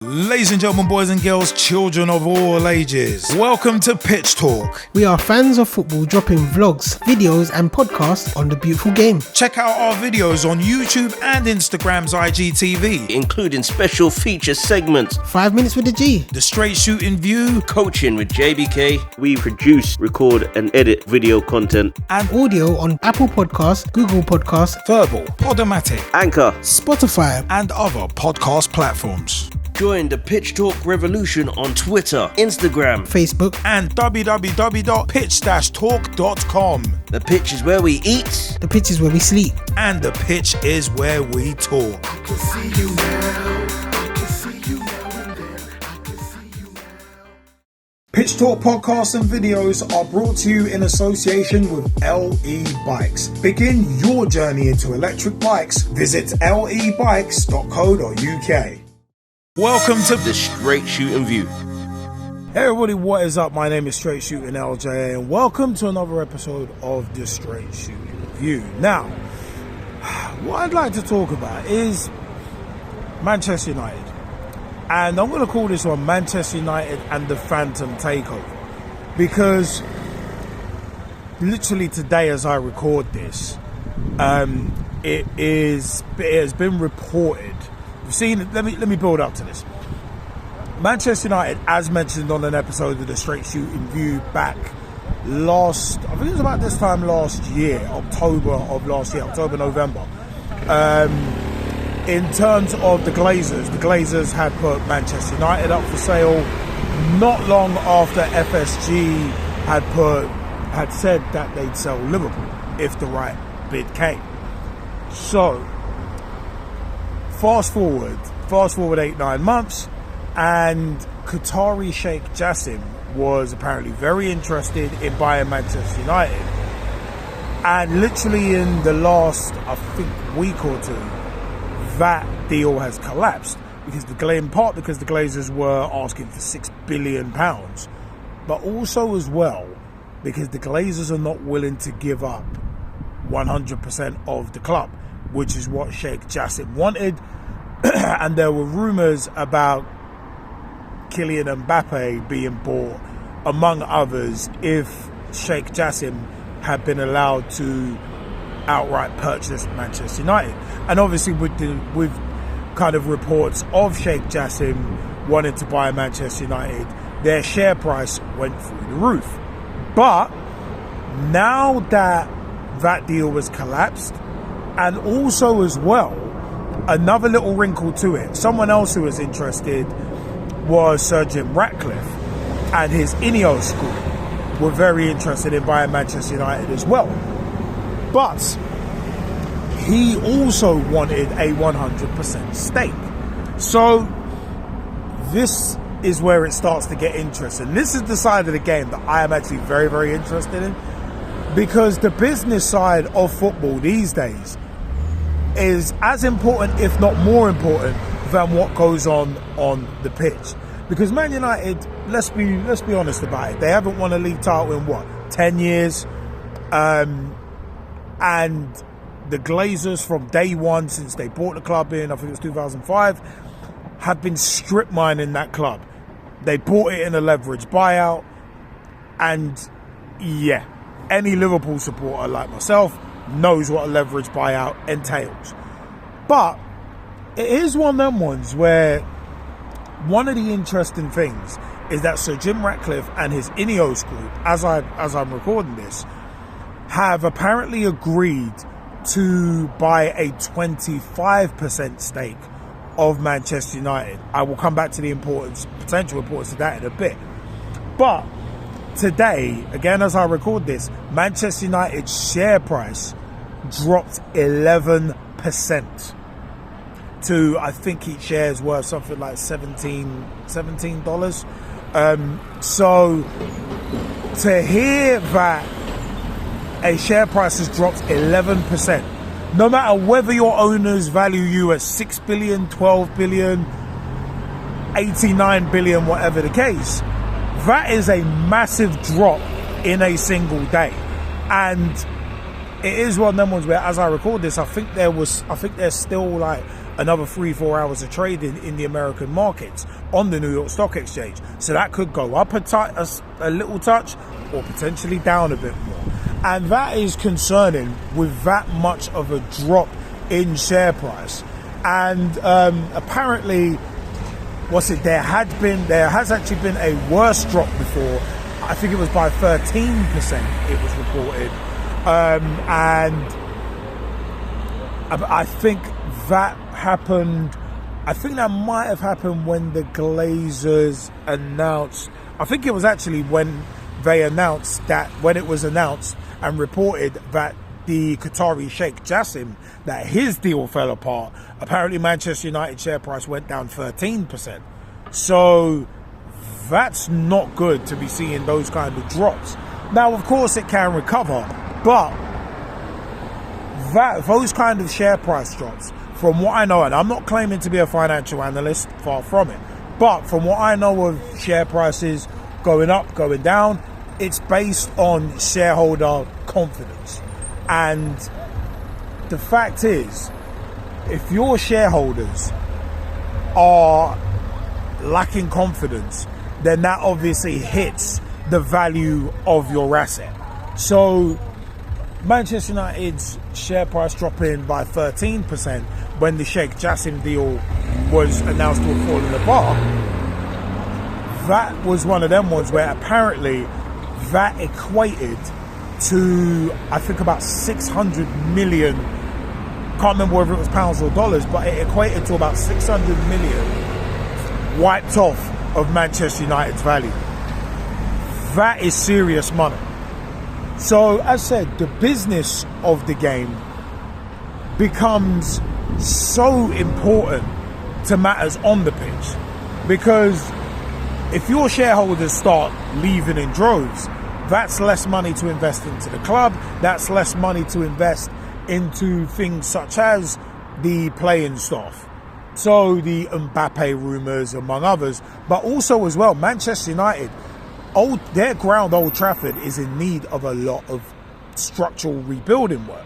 Ladies and gentlemen, boys and girls, children of all ages, welcome to Pitch Talk. We are fans of football dropping vlogs, videos and podcasts on the beautiful game. Check out our videos on YouTube and Instagram's IGTV, including special feature segments, 5 minutes with the G, the Straight Shootin View, coaching with JBK. We produce, record and edit video content and audio on Apple Podcasts, Google Podcasts, Verbal, Podomatic, Anchor, Spotify and other podcast platforms. Join the Pitch Talk revolution on Twitter, Instagram, Facebook and www.pitch-talk.com. The pitch is where we eat. The pitch is where we sleep. And the pitch is where we talk. I can see you now. I can see you now and then. I can see you now. Pitch Talk podcasts and videos are brought to you in association with LE Bikes. Begin your journey into electric bikes. Visit lebikes.co.uk. Welcome to the Straight Shootin View. Hey everybody, what is up? My name is Straight Shootin LJA and welcome to another episode of the Straight Shootin View. Now, what I'd like to talk about is Manchester United. And I'm going to call this one Manchester United and the Phantom Takeover. Because literally today as I record this, it has been reported. Seen, let me build up to this. Manchester United, as mentioned on an episode of the Straight Shootin View back last, I think it was about this time last year, October, November. In terms of the Glazers had put Manchester United up for sale not long after FSG had said that they'd sell Liverpool if the right bid came. So Fast forward 8-9 months, and Qatari Sheikh Jassim was apparently very interested in buying Manchester United. And literally in the last, I think, week or two, that deal has collapsed in part because the Glazers were asking for £6 billion, but also as well because the Glazers are not willing to give up 100% of the club, which is what Sheikh Jassim wanted. And there were rumours about Kylian Mbappe being bought, among others, if Sheikh Jassim had been allowed to outright purchase Manchester United. And obviously with kind of reports of Sheikh Jassim wanting to buy Manchester United, their share price went through the roof. But now that deal was collapsed, and also as well, another little wrinkle to it, someone else who was interested was Sir Jim Ratcliffe, and his Ineos group were very interested in buying Manchester United as well. But he also wanted a 100% stake. So this is where it starts to get interesting. This is the side of the game that I am actually very, very interested in, because the business side of football these days is as important, if not more important, than what goes on the pitch. Because Man United, let's be honest about it, they haven't won a league title in 10 years, and the Glazers from day one, since they bought the club in, I think it was 2005, have been strip mining that club. They bought it in a leverage buyout, and yeah, any Liverpool supporter like myself knows what a leverage buyout entails. But it is one of them ones where one of the interesting things is that Sir Jim Ratcliffe and his Ineos group, as I'm recording this, have apparently agreed to buy a 25% stake of Manchester United. I will come back to the potential importance of that in a bit. But today, again as I record this, Manchester United's share price dropped 11% to, I think each share is worth something like $17. So to hear that a share price has dropped 11%, no matter whether your owners value you at 6 billion, 12 billion, 89 billion, whatever the case, that is a massive drop in a single day. And it is one of them ones where, as I record this, I think there's still like another 3-4 hours of trading in the American markets on the New York Stock Exchange. So that could go up a little touch or potentially down a bit more. And that is concerning with that much of a drop in share price. And apparently, there has actually been a worse drop before. I think it was by 13% it was reported. And I think that happened, I think that might have happened when the Glazers announced, I think it was actually when they announced that, when it was announced and reported that the Qatari Sheikh Jassim, that his deal fell apart, apparently Manchester United share price went down 13%. So that's not good to be seeing those kind of drops. Now, of course, it can recover, but those kind of share price drops, from what I know, and I'm not claiming to be a financial analyst, far from it, but from what I know of share prices going up, going down, it's based on shareholder confidence. And the fact is, if your shareholders are lacking confidence, then that obviously hits the value of your asset. So Manchester United's share price dropping by 13% when the Sheikh Jassim deal was announced to have fallen apart, that was one of them ones where apparently that equated to, I think, about 600 million, can't remember whether it was pounds or dollars, but it equated to about 600 million wiped off of Manchester United's value. That is serious money. So, as said, the business of the game becomes so important to matters on the pitch, because if your shareholders start leaving in droves, that's less money to invest into the club, that's less money to invest into things such as the playing staff. So the Mbappe rumours, among others, but also as well, Manchester United, their ground, Old Trafford, is in need of a lot of structural rebuilding work.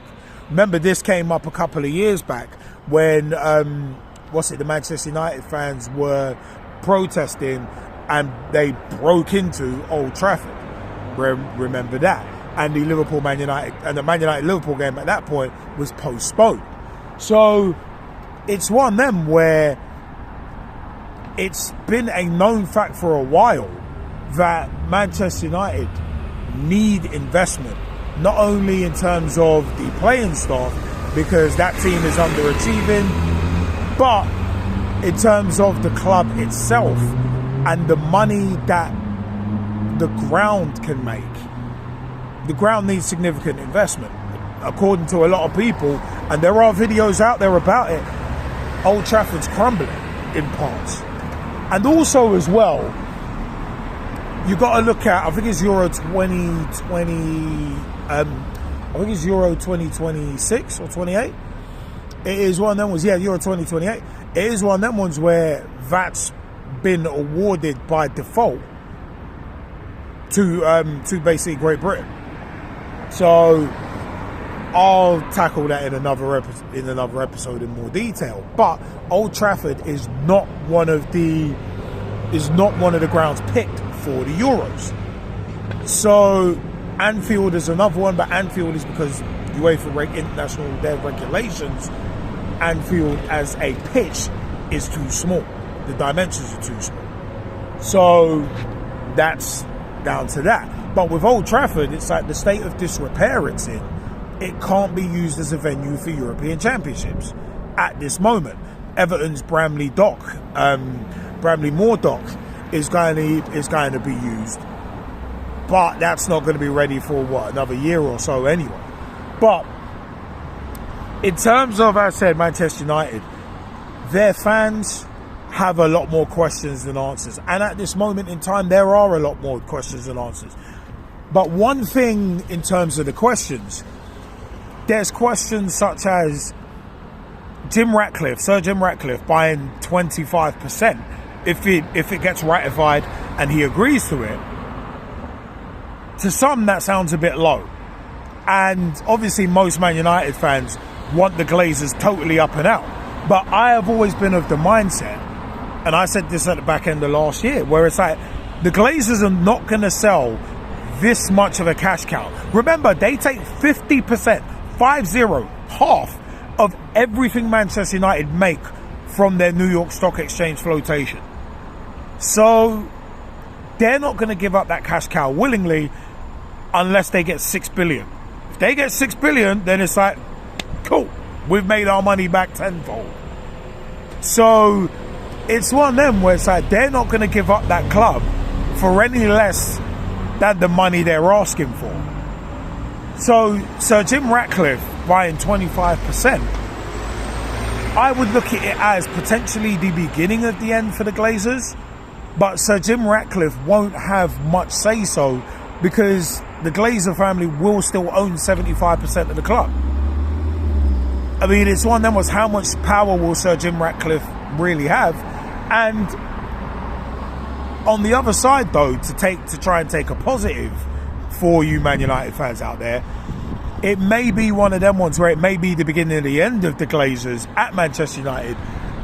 Remember, this came up a couple of years back when, the Manchester United fans were protesting and they broke into Old Trafford. Remember that. And the Man United-Liverpool game at that point was postponed. So it's one of them where it's been a known fact for a while that Manchester United need investment, not only in terms of the playing staff, because that team is underachieving, but in terms of the club itself and the money that the ground can make. The ground needs significant investment, according to a lot of people, and there are videos out there about it. Old Trafford's crumbling in parts. And also as well, you got to look at, I think it's Euro 2020, I think it's Euro 2026 or 28. It is one of them ones, Euro 2028. It is one of them ones where that's been awarded by default to basically Great Britain. So I'll tackle that in another episode in more detail. But Old Trafford is not one of the grounds picked for the Euros. So Anfield is another one, but Anfield is because UEFA international their regulations. Anfield as a pitch is too small. The dimensions are too small. So that's down to that. But with Old Trafford, it's like the state of disrepair it's in. It can't be used as a venue for European Championships at this moment. Everton's Bramley Moor Dock is going to be used, but that's not going to be ready for another year or so anyway. But in terms of, as I said, Manchester United, their fans have a lot more questions than answers, and at this moment in time, there are a lot more questions than answers. But one thing in terms of the questions, there's questions such as Sir Jim Ratcliffe buying 25%. If it gets ratified and he agrees to it, to some that sounds a bit low. And obviously most Man United fans want the Glazers totally up and out. But I have always been of the mindset, and I said this at the back end of last year, where it's like, the Glazers are not going to sell this much of a cash cow. Remember, they take 50%, 50, half of everything Manchester United make from their New York Stock Exchange flotation. So they're not going to give up that cash cow willingly unless they get 6 billion. If they get 6 billion, then it's like, cool, we've made our money back tenfold. So it's one of them where it's like, they're not going to give up that club for any less than the money they're asking for. So Sir Jim Ratcliffe buying 25%, I would look at it as potentially the beginning of the end for the Glazers, but Sir Jim Ratcliffe won't have much say-so because the Glazer family will still own 75% of the club. I mean, it's one of them was, how much power will Sir Jim Ratcliffe really have? And on the other side, though, to try and take a positive for you Man United fans out there, it may be one of them ones where it may be the beginning of the end of the Glazers at Manchester United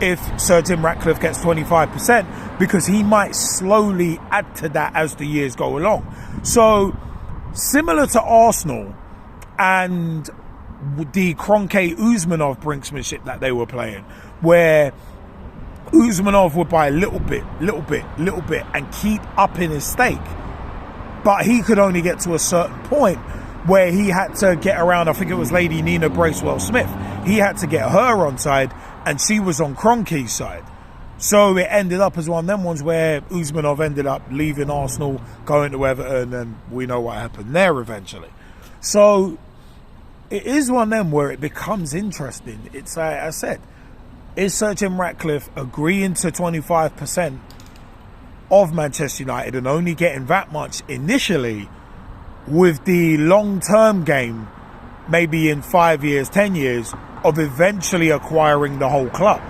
if Sir Jim Ratcliffe gets 25%, because he might slowly add to that as the years go along. So similar to Arsenal and the Kroenke Usmanov brinksmanship that they were playing, where Usmanov would buy a little bit, and keep upping his stake. But he could only get to a certain point where he had to get around, I think it was Lady Nina Bracewell-Smith. He had to get her on side, and she was on Kroenke's side. So it ended up as one of them ones where Usmanov ended up leaving Arsenal, going to Everton, and we know what happened there eventually. So it is one of them where it becomes interesting. It's like I said, is Sir Jim Ratcliffe agreeing to 25% of Manchester United and only getting that much initially, with the long-term game, maybe in 5 years, 10 years, of eventually acquiring the whole club?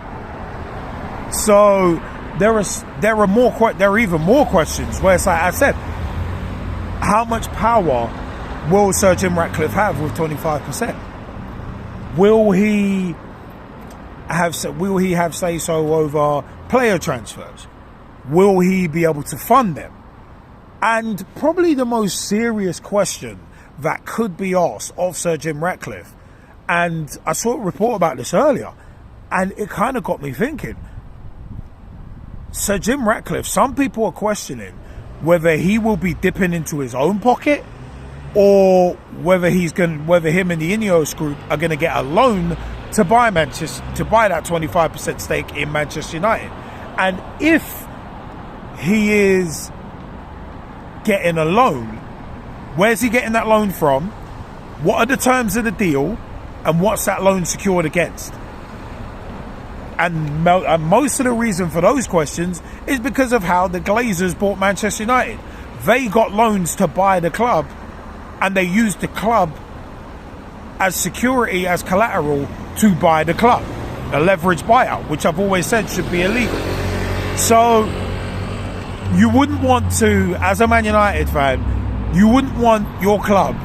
So there are even more questions where it's like I said, how much power will Sir Jim Ratcliffe have with 25%? Will he have say-so over player transfers? Will he be able to fund them? And probably the most serious question that could be asked of Sir Jim Ratcliffe, and I saw a report about this earlier, and it kind of got me thinking. Sir Jim Ratcliffe, some people are questioning whether he will be dipping into his own pocket, or whether him and the Ineos group are going to get a loan to buy that 25% stake in Manchester United. And if he is getting a loan, where's he getting that loan from? What are the terms of the deal? And what's that loan secured against? And most of the reason for those questions is because of how the Glazers bought Manchester United. They got loans to buy the club, and they used the club as security, as collateral to buy the club. A leverage buyout, which I've always said should be illegal. So you wouldn't want to, as a Man United fan, you wouldn't want your club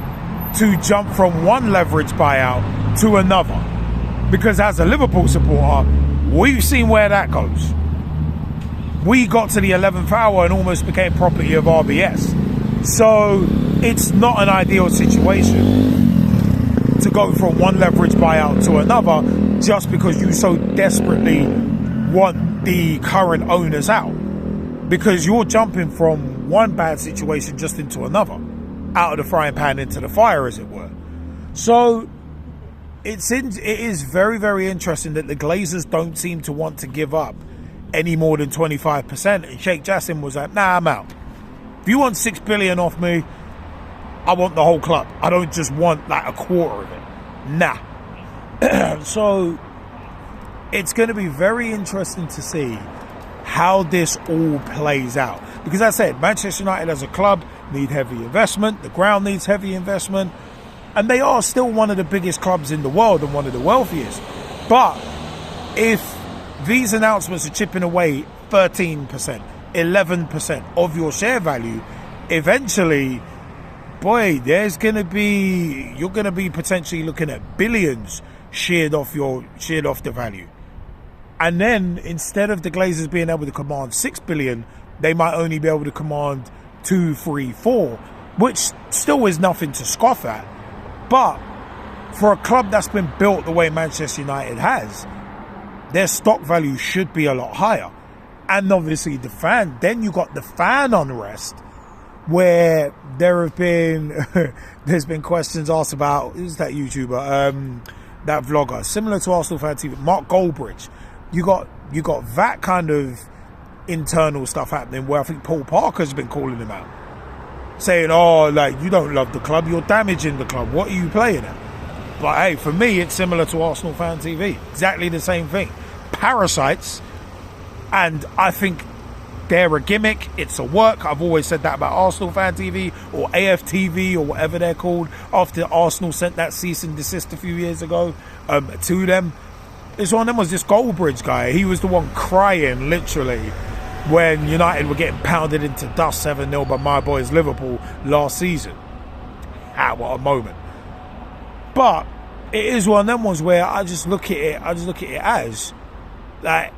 to jump from one leverage buyout to another. Because as a Liverpool supporter, we've seen where that goes. We got to the 11th hour and almost became property of RBS. So it's not an ideal situation to go from one leverage buyout to another just because you so desperately want the current owners out. Because you're jumping from one bad situation just into another, out of the frying pan into the fire, as it were. So it is very, very interesting that the Glazers don't seem to want to give up any more than 25%. And Sheikh Jassim was like, nah, I'm out. If you want 6 billion off me, I want the whole club. I don't just want like a quarter of it. Nah. So it's going to be very interesting to see how this all plays out. Because as I said, Manchester United as a club need heavy investment. The ground needs heavy investment. And they are still one of the biggest clubs in the world and one of the wealthiest. But if these announcements are chipping away 13%, 11% of your share value, eventually, boy, you're going to be potentially looking at billions sheared off the value. And then instead of the Glazers being able to command 6 billion, they might only be able to command 2, 3, 4, which still is nothing to scoff at. But for a club that's been built the way Manchester United has, their stock value should be a lot higher. And obviously then you got the fan unrest, where there's been questions asked about, who's that YouTuber, that vlogger, similar to Arsenal Fan TV, Mark Goldbridge. You got that kind of internal stuff happening, where I think Paul Parker's been calling him out, saying, oh, like, you don't love the club, you're damaging the club, what are you playing at? But hey, for me, it's similar to Arsenal Fan TV, exactly the same thing. Parasites, and I think they're a gimmick, it's a work. I've always said that about Arsenal Fan TV or AFTV or whatever they're called, after Arsenal sent that cease and desist a few years ago to them. This one of them was this Goldbridge guy. He was the one crying, literally, when United were getting pounded into dust 7-0 by my boys Liverpool last season. Ah, what a moment. But it is one of them ones where I just look at it as like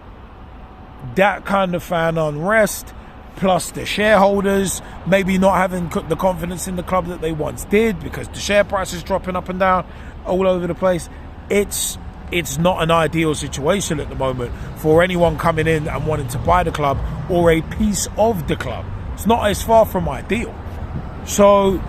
that kind of fan unrest, plus the shareholders maybe not having the confidence in the club that they once did, because the share price is dropping up and down all over the place. It's not an ideal situation at the moment for anyone coming in and wanting to buy the club or a piece of the club. It's not as far from ideal. So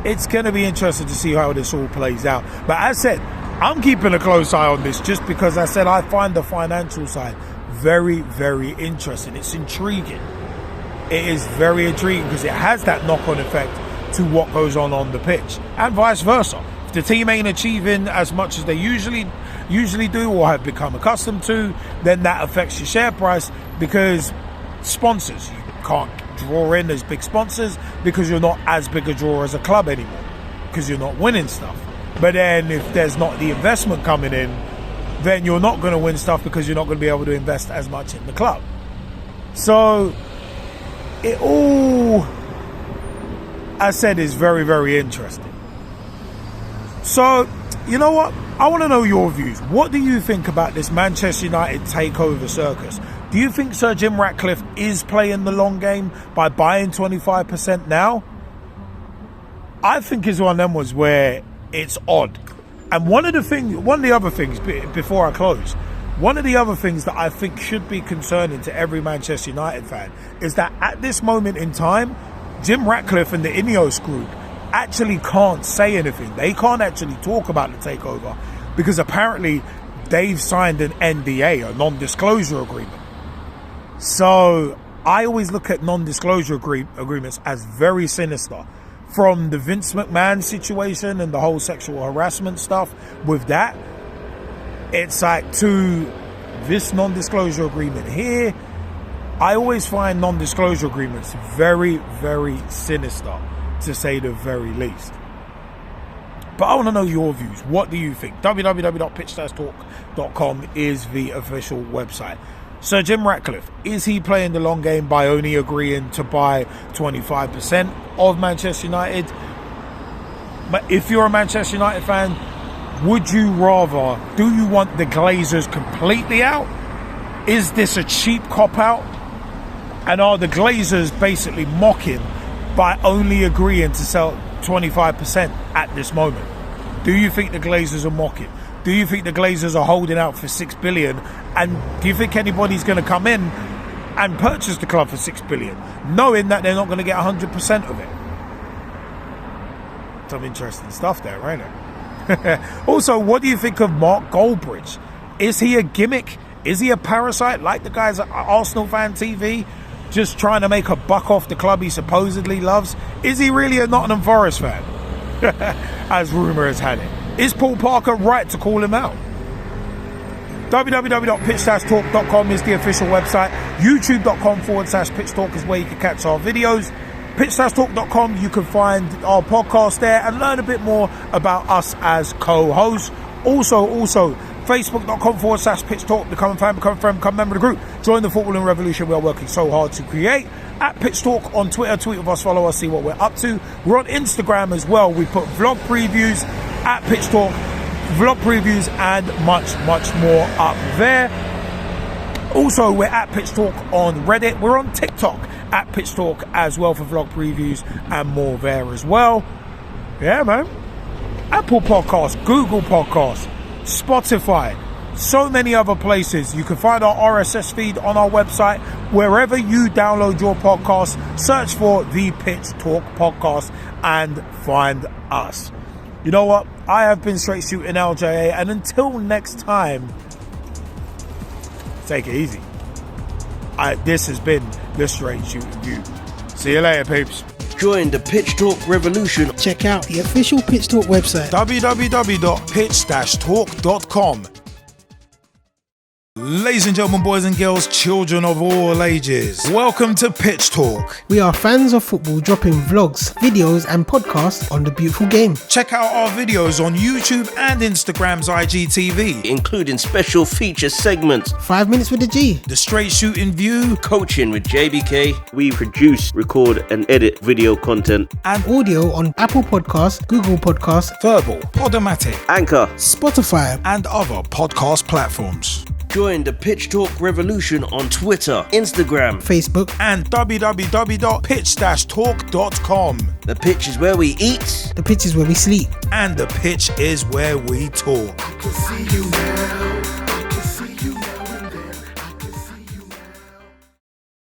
it's going to be interesting to see how this all plays out. But as I said, I'm keeping a close eye on this, just because I said I find the financial side very, very interesting. It's intriguing. It is very intriguing because it has that knock-on effect to what goes on the pitch, and vice versa. If the team ain't achieving as much as they usually do or have become accustomed to, then that affects your share price, because sponsors, you can't draw in as big sponsors because you're not as big a draw as a club anymore, because you're not winning stuff. But then if there's not the investment coming in, then you're not going to win stuff because you're not going to be able to invest as much in the club. So it all, as I said, is very, very interesting. So, you know what? I want to know your views. What do you think about this Manchester United takeover circus? Do you think Sir Jim Ratcliffe is playing the long game by buying 25% now? I think it's one of them ones where it's odd. And one of the other things, before I close, one of the other things that I think should be concerning to every Manchester United fan is that at this moment in time, Jim Ratcliffe and the Ineos group actually can't say anything. They can't actually talk about the takeover because apparently they've signed an NDA, a non-disclosure agreement. So I always look at non-disclosure agreements as very sinister. From the Vince McMahon situation and the whole sexual harassment stuff with that, it's like, to this non-disclosure agreement here, I always find non-disclosure agreements very, very sinister, to say the very least. But I want to know your views. What do you think? www.pitch-talk.com is the official website. Sir Jim Ratcliffe, is he playing the long game by only agreeing to buy 25% of Manchester United? But if you're a Manchester United fan, would you rather, do you want the Glazers completely out? Is this a cheap cop-out? And are the Glazers basically mocking by only agreeing to sell 25% at this moment? Do you think the Glazers are mocking? Do you think the Glazers are holding out for 6 billion? And do you think anybody's going to come in and purchase the club for 6 billion, knowing that they're not going to get 100% of it? Some interesting stuff there, ain't it? Also, what do you think of Mark Goldbridge? Is he a gimmick? Is he a parasite like the guys at Arsenal Fan TV, just trying to make a buck off the club he supposedly loves? Is he really a Nottingham Forest fan, as rumour has had it? Is Paul Parker right to call him out? www.pitch-talk.com is the official website. youtube.com/pitchtalk is where you can catch our videos. pitch-talk.com, you can find our podcast there and learn a bit more about us as co-hosts. Also, facebook.com/pitchtalk. Become a fan, become a friend, become a member of the group. Join the footballing revolution we are working so hard to create. At PitchTalk on Twitter, tweet with us, follow us, see what we're up to. We're on Instagram as well. We put vlog previews at PitchTalk. vlog previews, and much more up there. Also, we're at Pitch Talk on Reddit. We're on TikTok at Pitch Talk as well for vlog previews and more there as well. Yeah, man. Apple Podcasts, Google Podcasts, Spotify, so many other places. You can find our RSS feed on our website. Wherever you download your podcast, search for the Pitch Talk Podcast and find us. You know what? I have been Straight Shootin LJA, and until next time, take it easy. This has been the Straight Shootin View. See you later, peeps. Join the Pitch Talk revolution. Check out the official Pitch Talk website. www.pitch-talk.com. Ladies and gentlemen, boys and girls, children of all ages, welcome to Pitch Talk. We are fans of football dropping vlogs, videos and podcasts on the beautiful game. Check out our videos on YouTube and Instagram's IGTV, Including special feature segments. 5 minutes with the G. the Straight Shootin View, Coaching with JBK. We produce, record and edit video content. and Audio on Apple Podcasts, Google Podcasts, Verbal, Podomatic, Anchor. Spotify. and other podcast platforms. Join the Pitch Talk revolution on Twitter, Instagram. Facebook. And www.pitch-talk.com. The pitch is where we eat. The pitch is where we sleep. And the pitch is where we talk. I can see you now.